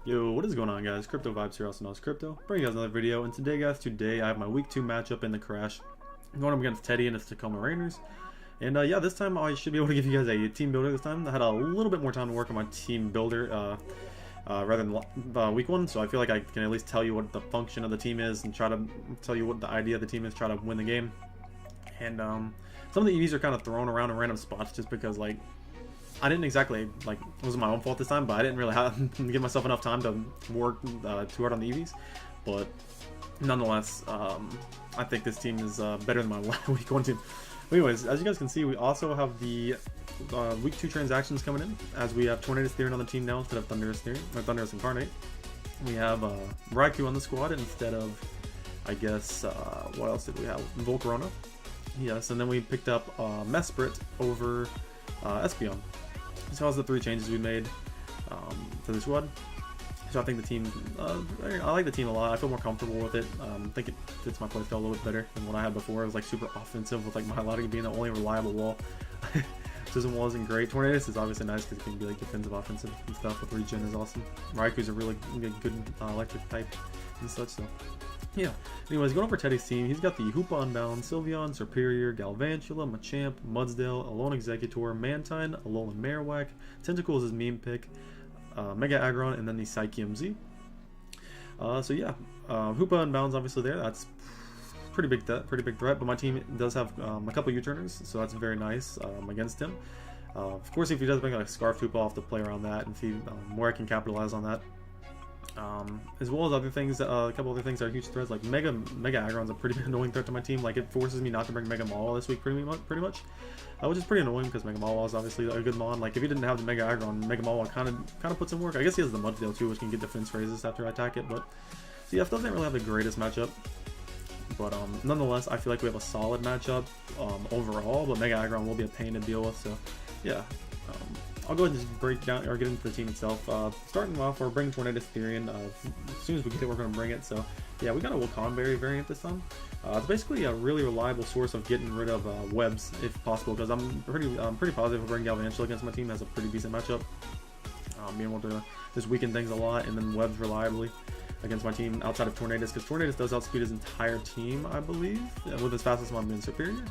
Yo, what is going on, guys? Crypto Vibes here, also known as Crypto. Bringing you guys another video, and today, guys, I have my week 2 matchup in the Krash. I'm going up against Teddy and his Tacoma Rainers. And yeah, this time I should be able to give you guys a team builder this time. I had a little bit more time to work on my team builder rather than week 1, so I feel like I can at least tell you what the function of the team is and try to tell you what the idea of the team is, try to win the game. And some of the EVs are kind of thrown around in random spots just because, like, I didn't exactly, like, it wasn't my own fault this time, but I didn't really give myself enough time to work too hard on the EVs. But nonetheless, I think this team is better than my week 1 team. But anyways, as you guys can see, we also have the week 2 transactions coming in, as we have Tornadus Theron on the team now instead of Thunderous Theron, or Thunderous Incarnate. We have Raikou on the squad instead of, I guess, what else did we have? Volcarona. Yes, and then we picked up Mesprit over Espeon. So that's the 3 changes we made to the squad. So I think the team, I like the team a lot. I feel more comfortable with it. I think it fits my playstyle a little bit better than what I had before. It was like super offensive with like Milotic being the only reliable wall. Susan Wall isn't great. Tornadus is obviously nice because it can be like defensive, offensive and stuff. With regen is awesome. Raikou's a really good electric type and such. So yeah. Anyways, going over Teddy's team, he's got the Hoopa Unbound, Sylveon, Superior, Galvantula, Machamp, Mudsdale, Alone Executor, Mantine, Alolan Marowak, Tentacle is his meme pick, Mega Aggron, and then the Psychium Z. So yeah, Hoopa Unbound's obviously there. That's pretty big threat. But my team does have a couple U-turners, so that's very nice against him. Of course, if he does bring like Scarf Hoopa, I'll have to play around that and see where I can capitalize on that. As well as other things, a couple other things that are huge threats, like Mega Aggron's a pretty annoying threat to my team. Like, it forces me not to bring Mega Mawile this week pretty much, which is pretty annoying because Mega Mawile is obviously a good mon. Like, if he didn't have the Mega Aggron, Mega Mawile kind of puts in work. I guess he has the Mudsdale too, which can get defense raises after I attack it. But CF doesn't really have the greatest matchup. But nonetheless, I feel like we have a solid matchup overall. But Mega Aggron will be a pain to deal with. So yeah. I'll go ahead and just break down or get into the team itself. Starting off, we're bringing Tornadus Theron. As soon as we get it, we're going to bring it. So yeah, we got a Wakanberry variant this time. It's basically a really reliable source of getting rid of webs if possible, because I'm pretty positive if bringing Galvantula against my team has a pretty decent matchup. Being able to just weaken things a lot, and then webs reliably against my team outside of Tornadus, because Tornadus does outspeed his entire team, I believe, with his fastest one being Superior.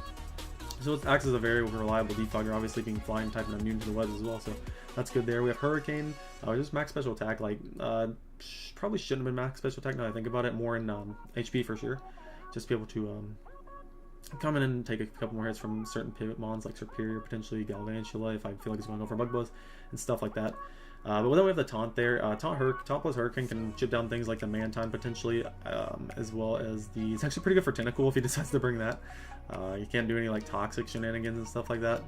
So it acts as a very reliable defogger, obviously being flying type and immune to the webs as well, so that's good there. We have Hurricane, just max special attack, like, probably shouldn't have been max special attack now that I think about it, more in HP for sure. Just be able to come in and take a couple more hits from certain pivot mons like Superior, potentially Galvantula, if I feel like he's going to go for Bug Buzz, and stuff like that. But then we have the Taunt there. Taunt plus Hurricane can chip down things like the Mantine potentially, as well as the... It's actually pretty good for Tentacle if he decides to bring that. You can't do any like toxic shenanigans and stuff like that.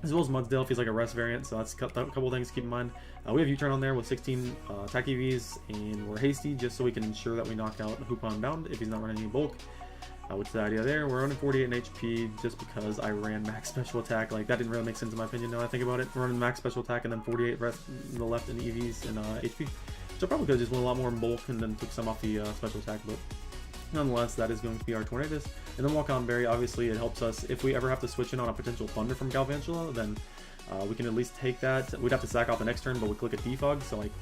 As well as Mudsdale if he's like a rest variant, so that's a couple things to keep in mind. We have U-turn on there with 16 attack EVs, and we're hasty just so we can ensure that we knock out Hoopa Unbound if he's not running any bulk. Which is the idea there. We're running 48 in HP just because I ran max special attack. Like, that didn't really make sense in my opinion now that I think about it. We're running max special attack and then 48 rest in the left in EVs and HP. So I probably could have just went a lot more in bulk and then took some off the special attack, but nonetheless, that is going to be our Tornadus. And then Wakanberry, obviously, it helps us if we ever have to switch in on a potential Thunder from Galvantula, then we can at least take that. We'd have to sack off the next turn, but we click a defog, so like,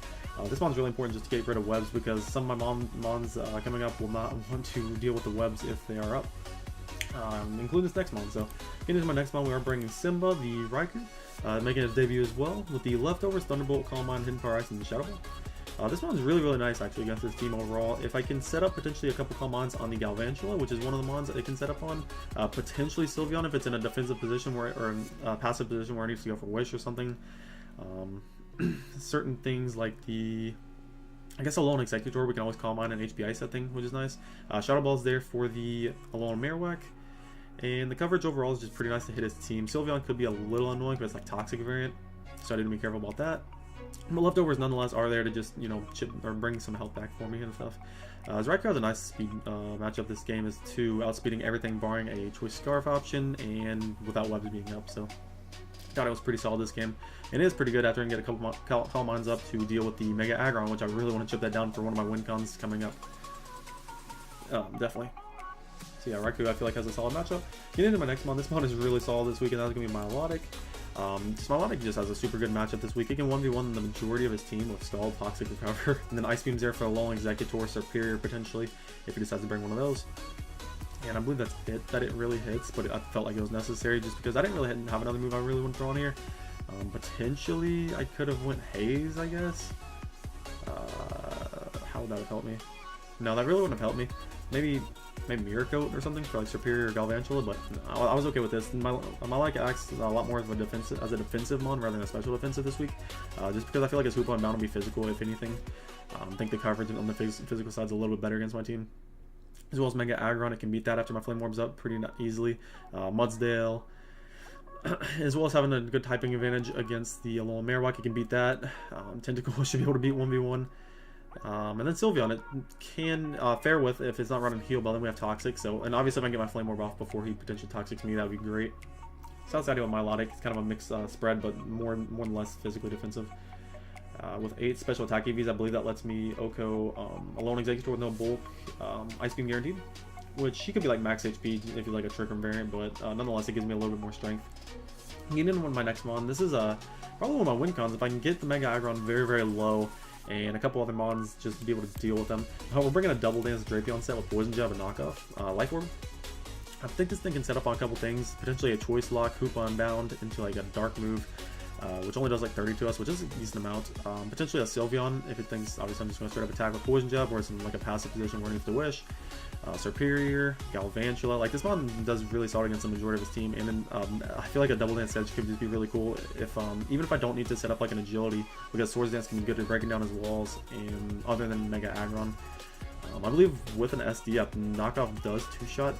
this one's really important just to get rid of webs, because some of my mons coming up will not want to deal with the webs if they are up. Include this next mon. So getting into my next mon, we are bringing Simba, the Raikou, making his debut as well, with the leftovers, Thunderbolt, Calm Mind, Hidden Power Ice, and the Shadow Ball. This one's really nice actually against this team overall. If I can set up potentially a couple Calm Minds on the Galvantula, which is one of the mons that it can set up on, potentially Sylveon if it's in a defensive position or a passive position where it needs to go for Wish or something. Certain things like the, I guess, Alone Executor, we can always Calm Mind and HP Ice that thing, which is nice. Shadow Ball's there for the Alone Marowak, and the coverage overall is just pretty nice to hit his team. Sylveon could be a little annoying because it's like toxic variant, so I need to be careful about that. But leftovers nonetheless are there to just, you know, chip or bring some health back for me and stuff. Raikou has a nice speed matchup this game, is to outspeeding everything barring a Choice Scarf option and without webs being up, so thought it was pretty solid this game, and it is pretty good after I can get a couple Calm Minds up to deal with the Mega Aggron, which I really want to chip that down for one of my win cons coming up. Definitely. So yeah, Raikou I feel like has a solid matchup. Getting into my next mon, this mon is really solid this week, and that's going to be Milotic. Milotic just has a super good matchup this week. He can 1v1 the majority of his team with Stall, Toxic Recover, and then Ice Beam's there for a long Executor, Superior potentially, if he decides to bring one of those. And I believe that's it, that it really hits, but I felt like it was necessary just because I didn't really have another move I really want to throw on here. Potentially, I could have went Haze, I guess. How would that have helped me? No, that really wouldn't have helped me. Maybe Mirror Coat or something for like Superior or Galvantula, but I was okay with this. Milotic acts a lot more as a defensive mon rather than a special defensive this week, just because I feel like his Hoopa and Bound will be physical if anything. I think the coverage on the physical side is a little bit better against my team. As well as Mega Aggron, it can beat that after my Flame Orb's up pretty easily. Mudsdale, as well as having a good typing advantage against the Alolan Marowak, it can beat that. Tentacle should be able to beat 1v1. And then Sylveon, it can fare with if it's not running Heal Bell, then we have Toxic. So, and obviously if I can get my Flame Orb off before he potentially Toxics me, that would be great. So that's the idea with Milotic. It's kind of a mixed spread, but more and less physically defensive. With 8 special attack EVs, I believe that lets me Oko Alone Executor with no bulk, Ice Beam guaranteed, which he could be like max HP if you're like a Trick Room variant, but nonetheless it gives me a little bit more strength. Getting into my next mon, this is probably one of my win cons. If I can get the Mega Aggron very, very low and a couple other mons just to be able to deal with them. We're bringing a Double Dance Drapion set with Poison Jab and Knockoff, Life Orb. I think this thing can set up on a couple things, potentially a Choice Lock, Hoopa Unbound into like a Dark move, which only does like 30 to us, which is a decent amount. Potentially a Sylveon if it thinks, obviously I'm just going to straight up attack with Poison Jab, or it's in like a passive position where it needs to Wish. Superior, Galvantula, like this mon does really solid against the majority of his team, and then I feel like a Double Dance Edge could just be really cool if even if I don't need to set up like an Agility, because Swords Dance can be good at breaking down his walls, and other than Mega Aggron. I believe with an SD up, Knockoff does 2-shot.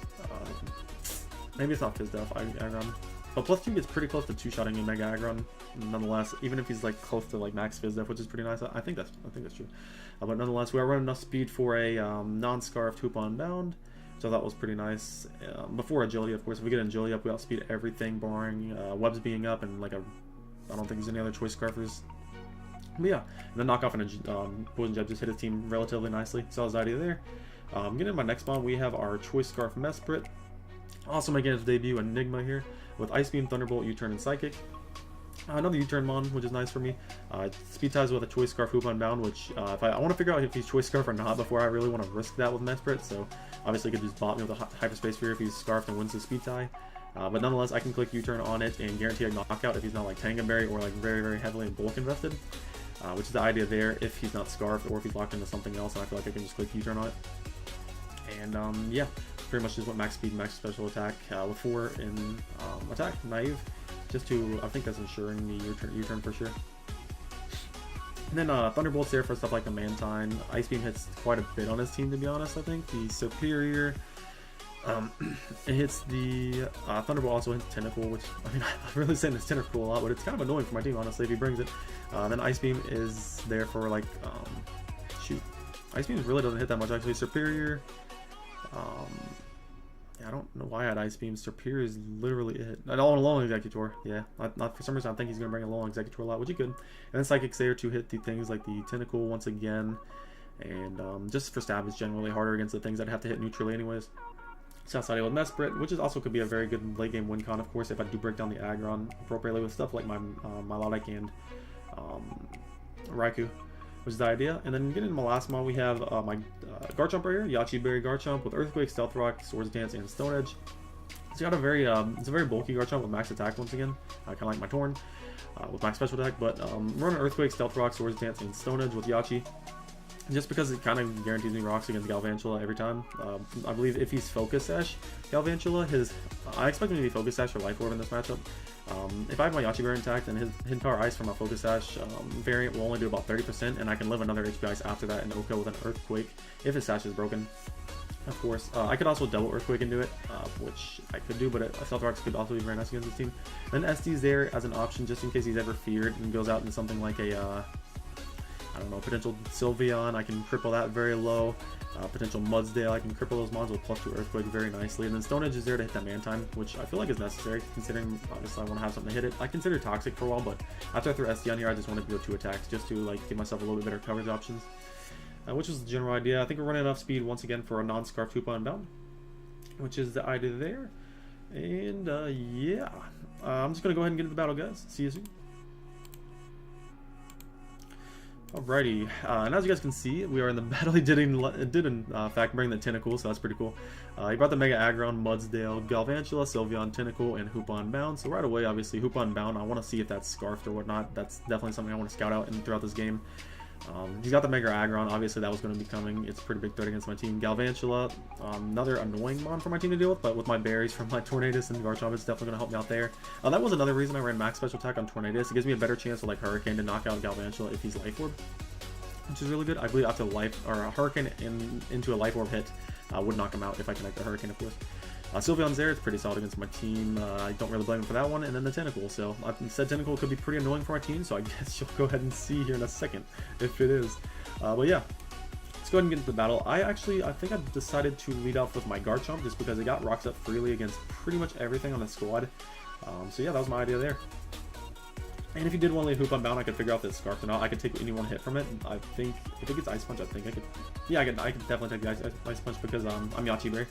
Maybe it's not Fizz Def Aggron, but plus 2 gets pretty close to 2-shotting in Mega Aggron nonetheless, even if he's like close to like max Fizz Def, which is pretty nice. I think that's true. But nonetheless, we are running enough speed for a non-scarfed Hoopa Unbound, so that was pretty nice. Before Agility, of course, if we get Agility up, we outspeed everything, barring Webs being up and like I don't think there's any other Choice Scarfers. But yeah, and then Knockoff and Poison Jab just hit his team relatively nicely, so that was the idea there. Getting into my next spawn, we have our Choice Scarf Mesprit. Also making his debut, Enigma here, with Ice Beam, Thunderbolt, U-Turn, and Psychic. Another U-Turn mon, which is nice for me. Speed ties with a Choice Scarf Hoopa Unbound, which if I want to figure out if he's Choice Scarf or not before I really want to risk that with Mesprit, so obviously he could just bot me with a Hyperspace Sphere if he's Scarfed and wins his speed tie. But nonetheless, I can click U-Turn on it and guarantee a knockout if he's not like Tangenberry or like very, very heavily in bulk invested, which is the idea there if he's not Scarfed or if he's locked into something else, and I feel like I can just click U-Turn on it. And yeah, pretty much just went max speed, max special attack with 4 in attack, naive, just to, I think that's ensuring the U-turn for sure. And then Thunderbolt's there for stuff like the Mantine. Ice Beam hits quite a bit on his team, to be honest, I think. The Superior, it hits the Thunderbolt also hits Tentacle, which, I mean, I'm really saying this Tentacle a lot, but it's kind of annoying for my team, honestly, if he brings it. Then Ice Beam is there for, like, shoot. Ice Beam really doesn't hit that much, actually. Superior, yeah, I don't know why I had Ice Beam. Superior is literally it. All along Executor, yeah. Not for some reason I think he's going to bring a long Executor a lot, which he could. And then Psychic's there to hit the things like the Tentacle once again. And just for stab is generally harder against the things I'd have to hit neutrally anyways. So that's with Mesprit, which is also could be a very good late game win con, of course, if I do break down the Aggron appropriately with stuff like my Milotic and Raikou, which is the idea. And then getting into my last mod, we have my Garchomp right here, Yachi Berry Garchomp with Earthquake, Stealth Rock, Swords Dance, and Stone Edge. It's got a very, it's a very bulky Garchomp with max attack once again, kind of like my Torn, with max special attack. But running Earthquake, Stealth Rock, Swords Dance, and Stone Edge with Yachi, just because it kind of guarantees me rocks against Galvantula every time. I believe if he's Focus Sash Galvantula, I expect him to be Focus Sash or Life Orb in this matchup. If I have my Yachi Berry intact, then his Hidden Power Ice from my Focus Sash variant will only do about 30%, and I can live another HP Ice after that in Oko with an Earthquake if his Sash is broken. Of course, I could also double Earthquake into it, which I could do, but Stealth Rocks could also be very nice against this team. Then SD's there as an option just in case he's ever feared and goes out into something like a I don't know, potential Sylveon, I can cripple that very low. Potential Mudsdale, I can cripple those mons with +2 Earthquake very nicely. And then Stone Edge is there to hit that Mantine, which I feel like is necessary, considering obviously I want to have something to hit it. I consider Toxic for a while, but after I threw SD on here, I just wanted to go 2 attacks just to like give myself a little bit better coverage options. Which is the general idea. I think we're running enough speed once again for a non-Scarf Hoopa Unbound, which is the idea there. And yeah, I'm just going to go ahead and get into the battle, guys. See you soon. Alrighty, and as you guys can see, we are in the battle. He did in fact bring the Tentacle, so that's pretty cool. He brought the Mega Aggron, Mudsdale, Galvantula, Sylveon, Tentacle, and Hoopon Bound. So right away, obviously, Hoopon Bound, I want to see if that's Scarfed or whatnot. That's definitely something I want to scout out throughout this game. He's got the Mega Aggron, obviously that was going to be coming. It's a pretty big threat against my team. Galvantula, another annoying mon for my team to deal with, but with my berries from my Tornadus and Garchomp, it's definitely going to help me out there. That was another reason I ran Max Special Attack on Tornadus. It gives me a better chance with like Hurricane to knock out Galvantula if he's Life Orb, which is really good. I believe after a Hurricane into a Life Orb hit would knock him out if I connect the Hurricane, of course. Sylveon's there, it's pretty solid against my team. I don't really blame him for that one. And then the Tentacle. So I said Tentacle could be pretty annoying for my team, so I guess you'll go ahead and see here in a second if it is. But yeah, let's go ahead and get into the battle. I think I decided to lead off with my Garchomp just because it got rocks up freely against pretty much everything on the squad. So yeah, that was my idea there. And if you did want to leave Hoop Unbound, I could figure out if it's Scarfed or not. I could take any one hit from it. I think if it gets Ice Punch, I think I could. Yeah, I could definitely take the Ice Punch because I'm Yachi Berry.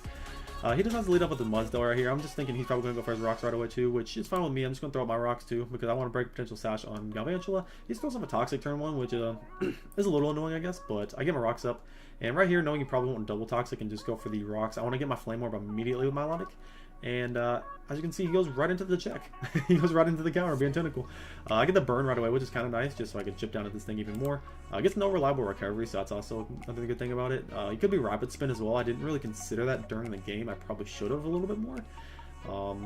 He does have to lead up with the Mudsdale right here. I'm just thinking he's probably going to go for his rocks right away too, which is fine with me. I'm just going to throw out my rocks too because I want to break potential sash on Galvantula. He throws up a Toxic turn one, which is a little annoying, I guess, but I get my rocks up. And right here, knowing you probably won't double Toxic and just go for the rocks, I want to get my Flame Orb immediately with Milotic. And as you can see, he goes right into the check. He goes right into the counter, being Tentacle. I get the burn right away, which is kind of nice, just so I can chip down at this thing even more. Gets no reliable recovery, so that's also another good thing about it. It could be Rapid Spin as well. I didn't really consider that during the game. I probably should have a little bit more.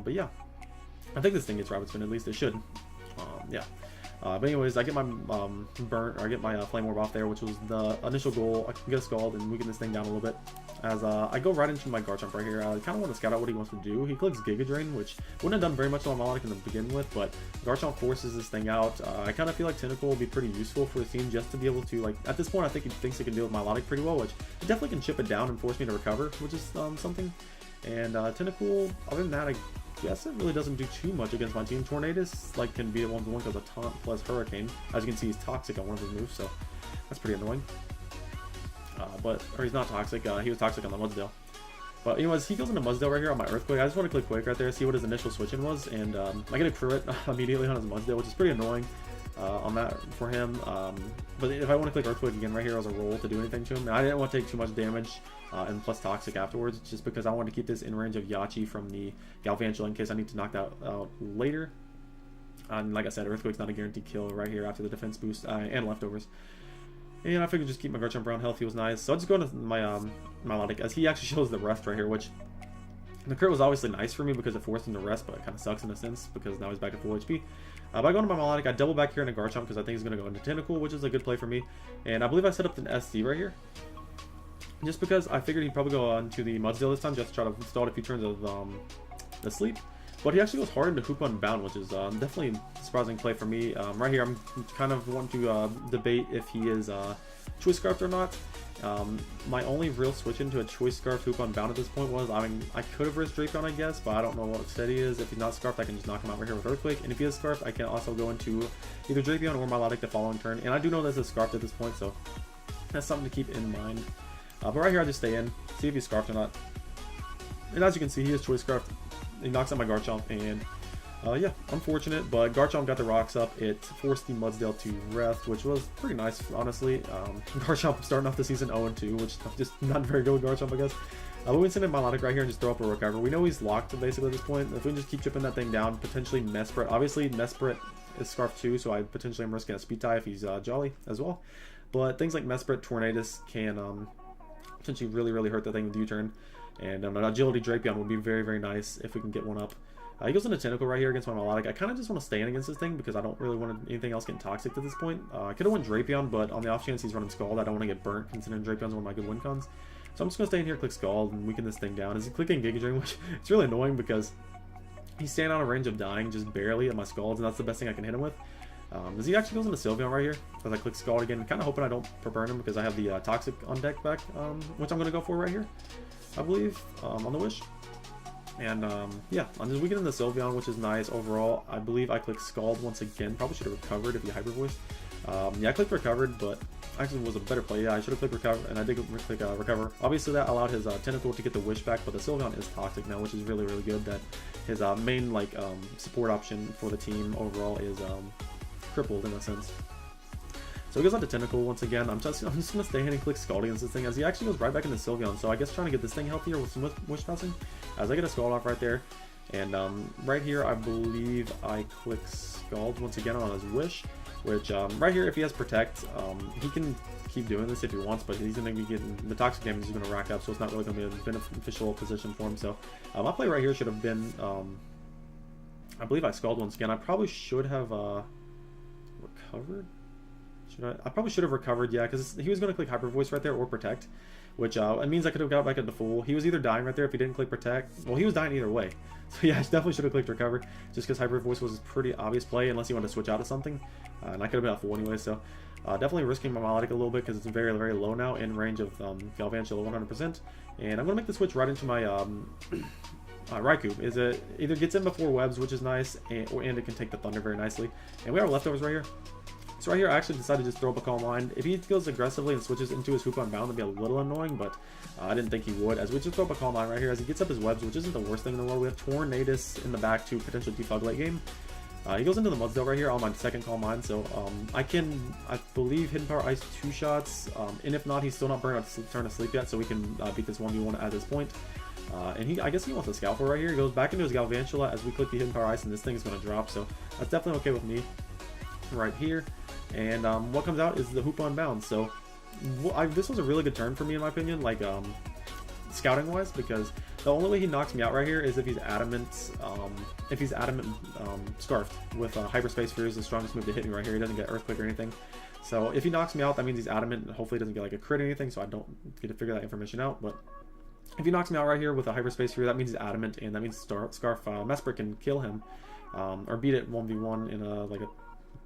But yeah, I think this thing gets Rapid Spin, at least it should. Yeah. But anyways, I get my I get my Flame Orb off there, which was the initial goal. I can get a Scald and weaken this thing down a little bit. As I go right into my Garchomp right here. I kind of want to scout out what he wants to do. He clicks Giga Drain, which wouldn't have done very much on Milotic in the begin with, but Garchomp forces this thing out. I kind of feel like Tentacle will be pretty useful for the team just to be able to, like, at this point I think he thinks he can deal with Milotic pretty well, which he definitely can chip it down and force me to recover, which is something. And Tentacle, other than that, I guess it really doesn't do too much against my team. Tornadus, like, can be a 1-1 because of Taunt plus Hurricane. As you can see, he's Toxic on one of his moves, so that's pretty annoying. Or he's not Toxic, he was Toxic on the Mudsdale. But anyways, he goes into Mudsdale right here on my Earthquake. I just want to click Quake right there, see what his initial switch-in was, and I get a crit immediately on his Mudsdale, which is pretty annoying on that for him. But if I want to click Earthquake again right here as a roll to do anything to him, I didn't want to take too much damage and plus Toxic afterwards, just because I wanted to keep this in range of Yachi from the Galvantula in case I need to knock that out later. And like I said, Earthquake's not a guaranteed kill right here after the defense boost and leftovers. And I figured just keep my Garchomp around health. He was nice. So I'll just go into my Milotic, as he actually shows the rest right here, which the crit was obviously nice for me because it forced him to rest, but it kind of sucks in a sense because now he's back at full HP. By going to my Milotic, I double back here into Garchomp because I think he's going to go into Tentacle, which is a good play for me. And I believe I set up an SC right here, just because I figured he'd probably go on to the Mudsdale this time just to try to stall a few turns of the sleep. But he actually goes hard into Hoop Unbound, which is definitely a surprising play for me. Right here, I'm kind of wanting to debate if he is Choice Scarfed or not. My only real switch into a Choice Scarfed Hoop Unbound at this point was, I mean, I could have risked Drapion, I guess, but I don't know what set he is. If he's not Scarfed, I can just knock him out right here with Earthquake. And if he is Scarfed, I can also go into either Drapion or Milotic the following turn. And I do know this is Scarfed at this point, so that's something to keep in mind. But right here, I just stay in, see if he's Scarfed or not. And as you can see, he is Choice Scarfed. He knocks out my Garchomp, and yeah, unfortunate, but Garchomp got the rocks up. It forced the Mudsdale to rest, which was pretty nice, honestly. Garchomp starting off the season 0-2, which is just not very good with Garchomp, I guess. But we can send in Milotic right here and just throw up a recover. We know he's locked, basically, at this point. If we can just keep chipping that thing down, potentially Mesprit. Obviously, Mesprit is Scarfed too, so I potentially am risking a Speed Tie if he's Jolly as well. But things like Mesprit, Tornadus can potentially really hurt that thing with U-turn. And an Agility Drapion would be very nice if we can get one up. He goes into Tentacle right here against my Milotic. I kind of just want to stay in against this thing because I don't really want anything else getting Toxic at this point. I could have went Drapion, but on the off chance he's running Scald, I don't want to get burnt considering Drapion's one of my good win cons. So I'm just going to stay in here, click Scald, and weaken this thing down. Is he clicking Giga Drain, which it's really annoying because he's staying out of range of dying just barely at my Scalds, and that's the best thing I can hit him with. As he actually goes into Sylveon right here, as I click Scald again, kind of hoping I don't burn him because I have the Toxic on deck back, which I'm going to go for right here, I believe, on the Wish. And yeah, I'm just weakening the Sylveon, which is nice overall. I believe I click Scald once again. Probably should have recovered if you Hyper Voice. Yeah, I clicked recovered, but actually was a better play. Yeah, I should have clicked recover, and I did click recover. Obviously, that allowed his tentacle to get the wish back, but the Sylveon is toxic now, which is really, really good. That his main like support option for the team overall is crippled in a sense. So he goes on to Tentacle once again. I'm just gonna stay in and click Scald against this thing as he actually goes right back into Sylveon. So I guess trying to get this thing healthier with some wish passing. As I get a Scald off right there. And right here, I believe I click Scald once again on his wish, which right here, if he has Protect, he can keep doing this if he wants, but he's going to be getting the toxic damage is going to rack up, so it's not really going to be a beneficial position for him. So my play right here should have been, I believe I Scald once again. I probably should have recovered. I probably should have recovered, yeah, because he was going to click Hyper Voice right there or Protect, which it means I could have got back into full. He was either dying right there if he didn't click Protect. Well, he was dying either way. So yeah, I definitely should have clicked Recover, just because Hyper Voice was a pretty obvious play, unless you wanted to switch out of something. And I could have been at full anyway, so definitely risking my Milotic a little bit, because it's very, very low now, in range of Galvantula 100%. And I'm going to make the switch right into my Raikou. It either gets in before webs, which is nice, and it can take the Thunder very nicely. And we have our leftovers right here. So right here, I actually decided to just throw up a Calm Mind. If he goes aggressively and switches into his Hoop Unbound, that'd be a little annoying, but I didn't think he would. As we just throw up a Calm Mind right here, as he gets up his webs, which isn't the worst thing in the world. We have Tornadus in the back to potentially defog late game. He goes into the Mudsdale right here on my second Calm Mind, so I believe Hidden Power Ice 2 shots, and if not, he's still not burned out turn to sleep yet, so we can beat this 1v1 at this point. And I guess he wants a Scalpel right here. He goes back into his Galvantula as we click the Hidden Power Ice, and this thing is going to drop, so that's definitely okay with me right here. And what comes out is the Hoop Unbound. So this was a really good turn for me in my opinion, like scouting wise, because the only way he knocks me out right here is if he's adamant Scarfed with Hyperspace Fury is the strongest move to hit me right here. He doesn't get Earthquake or anything. So if he knocks me out, that means he's adamant, and hopefully he doesn't get like a crit or anything, so I don't get to figure that information out. But if he knocks me out right here with a Hyperspace Fury, that means he's adamant, and that means Scarf Mesprit can kill him or beat it 1v1 in a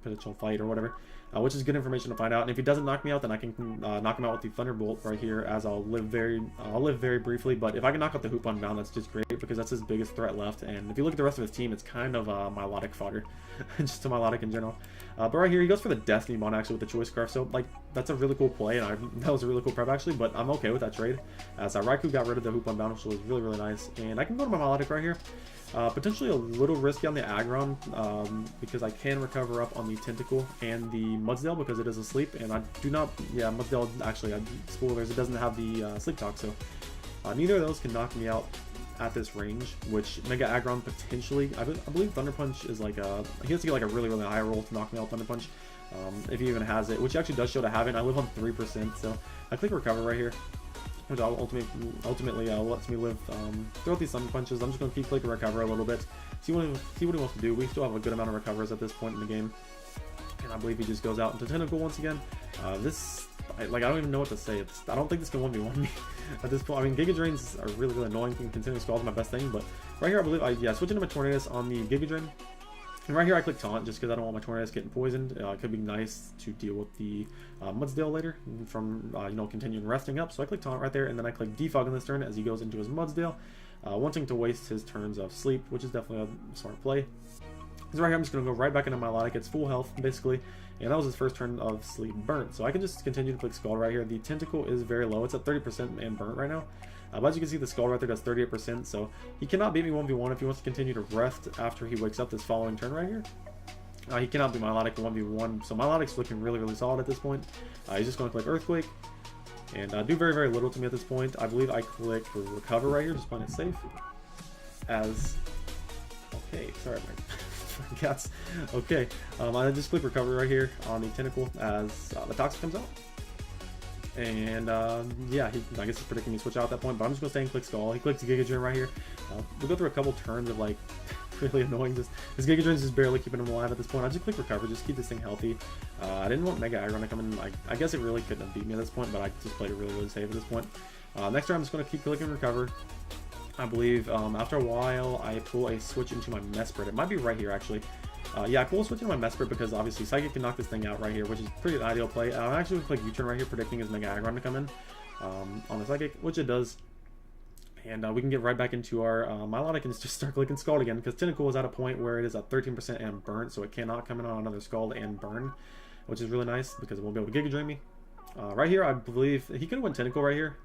potential fight or whatever, which is good information to find out. And if he doesn't knock me out, then I can knock him out with the Thunderbolt right here, as I'll live very briefly. But if I can knock out the Hoop Unbound, that's just great, because that's his biggest threat left. And if you look at the rest of his team, it's kind of Milotic fodder, just a Milotic in general. But right here, he goes for the Destiny Bond actually with the Choice Scarf, so like that's a really cool play, and that was a really cool prep actually. But I'm okay with that trade, as Raikou got rid of the Hoop Unbound, which was really nice. And I can go to my Milotic right here. Potentially a little risky on the Aggron, because I can recover up on the Tentacle and the Mudsdale because it is asleep, and I do not, Mudsdale actually, spoilers, it doesn't have the Sleep Talk, so neither of those can knock me out at this range, which Mega Aggron potentially, I believe Thunder Punch is like he has to get like a really high roll to knock me out Thunder Punch, if he even has it, which actually does show to have it. I live on 3%, so I click Recover right here, which ultimately lets me live throughout these Thunder Punches. I'm just going to keep clicking Recover a little bit, see what he wants to do. We still have a good amount of recovers at this point in the game, and I believe he just goes out into Tentacle once again. I don't even know what to say. I don't think this can 1v1 me at this point. I mean, Giga Drains are really annoying. Continuing Scald is my best thing, but right here I believe switch into my Tornadus on the Giga Drain. And right here I click Taunt just because I don't want my Tornadus getting poisoned. It could be nice to deal with the Mudsdale later from continuing resting up. So I click Taunt right there, and then I click Defog on this turn as he goes into his Mudsdale, wanting to waste his turns of sleep, which is definitely a smart play. So right here I'm just going to go right back into Milotic. It's full health basically, and that was his first turn of sleep burnt. So I can just continue to click Scald right here. The Tentacle is very low. It's at 30% and burnt right now. But as you can see, the Scald right there does 38%, so he cannot beat me 1v1 if he wants to continue to rest after he wakes up this following turn right here. He cannot beat Milotic 1v1, so Milotic's looking really solid at this point. He's just going to click Earthquake, and do very little to me at this point. I believe I click Recover right here, just playing it safe. Okay, sorry, my cats. Okay, I just click Recover right here on the Tentacle as the Toxic comes out. And I guess he's predicting me to switch out at that point, but I'm just going to stay and click Skull. He clicks Giga Drain right here. We'll go through a couple turns of like really annoying. His Giga Drain is just barely keeping him alive at this point. I just click Recover, just keep this thing healthy. I didn't want Mega Aggron to come in. I guess it really couldn't have beat me at this point, but I just played it really safe at this point. Next turn I'm just going to keep clicking Recover. I believe after a while I pull a switch into my Mesprit. It might be right here actually. I pull a switch into my Mesprit because obviously Psychic can knock this thing out right here, which is pretty an ideal play. I'm actually going to click U-turn right here, predicting his Mega Aggron to come in on the Psychic, which it does. And we can get right back into our Milotic and just start clicking Scald again, because Tentacle is at a point where it is at 13% and burnt, so it cannot come in on another Scald and burn, which is really nice because it won't be able to Giga Drain me. Right here, I believe he could have went Tentacle right here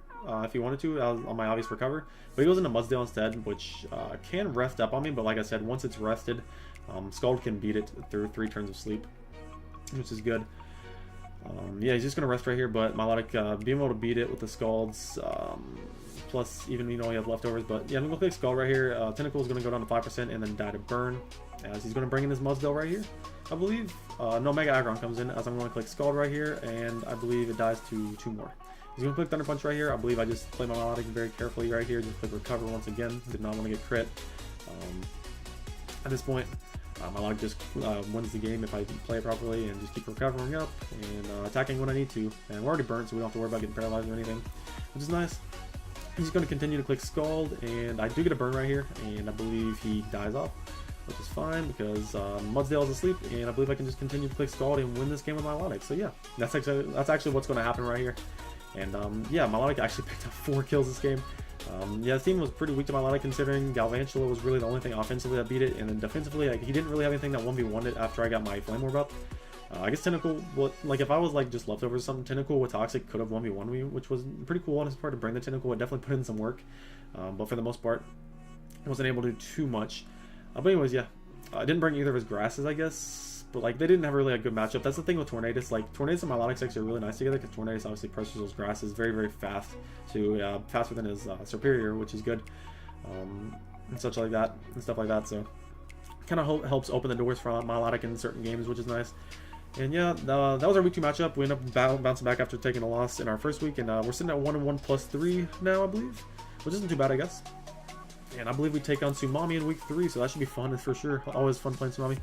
if he wanted to on my obvious recover, but he goes into Mudsdale instead, which can rest up on me. But like I said, once it's rested, Scald can beat it through 3 turns of sleep, which is good. Yeah, he's just gonna rest right here, but Milotic being able to beat it with the Scalds, plus even he has leftovers. But yeah, I'm gonna click Scald right here. Tentacle is gonna go down to 5% and then die to burn, as he's gonna bring in his Mudsdale right here. I believe no Mega Aggron comes in, as I'm gonna click Scald right here, and I believe it dies to 2 more. He's gonna click Thunder Punch right here. I believe I just play my Milotic very carefully right here. Just click Recover once again. Did not want to get crit. At this point, Milotic just wins the game if I play it properly and just keep recovering up and attacking when I need to. And we're already burnt, so we don't have to worry about getting paralyzed or anything, which is nice. He's just going to continue to click Scald, and I do get a burn right here, and I believe he dies off, which is fine because Mudsdale is asleep, and I believe I can just continue to click Scald and win this game with Milotic. So yeah, that's actually what's going to happen right here. And yeah, Milotic actually picked up 4 kills this game. Yeah, the team was pretty weak to Milotic considering Galvantula was really the only thing offensively that beat it, and then defensively, like, he didn't really have anything that 1v1'd it after I got my Flame Orb up. I guess Tentacle, like if I was like just leftovers or something, Tentacle with Toxic could have 1v1 me, which was pretty cool on his part to bring the Tentacle. It definitely put in some work, but for the most part, I wasn't able to do too much. But anyways, yeah, I didn't bring either of his grasses, I guess, but like they didn't have really a good matchup. That's the thing with Tornadus. Like Tornadus and Milotic actually are really nice together because Tornadus obviously pressures those grasses very, very fast, to faster than his superior, which is good, and such like that and stuff like that. So kind of helps open the doors for Milotic in certain games, which is nice. And yeah, that was our week 2 matchup. We ended up bouncing back after taking a loss in our first week, and we're sitting at 1-1 +3 now, I believe, which isn't too bad, I guess. And I believe we take on Tsunami in week 3, so that should be fun for sure. Always fun playing Tsunami.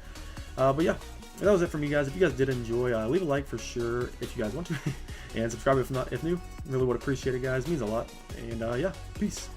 But yeah, that was it from me, guys. If you guys did enjoy, leave a like for sure if you guys want to, and subscribe if new. Really would appreciate it, guys. It means a lot. And yeah, peace.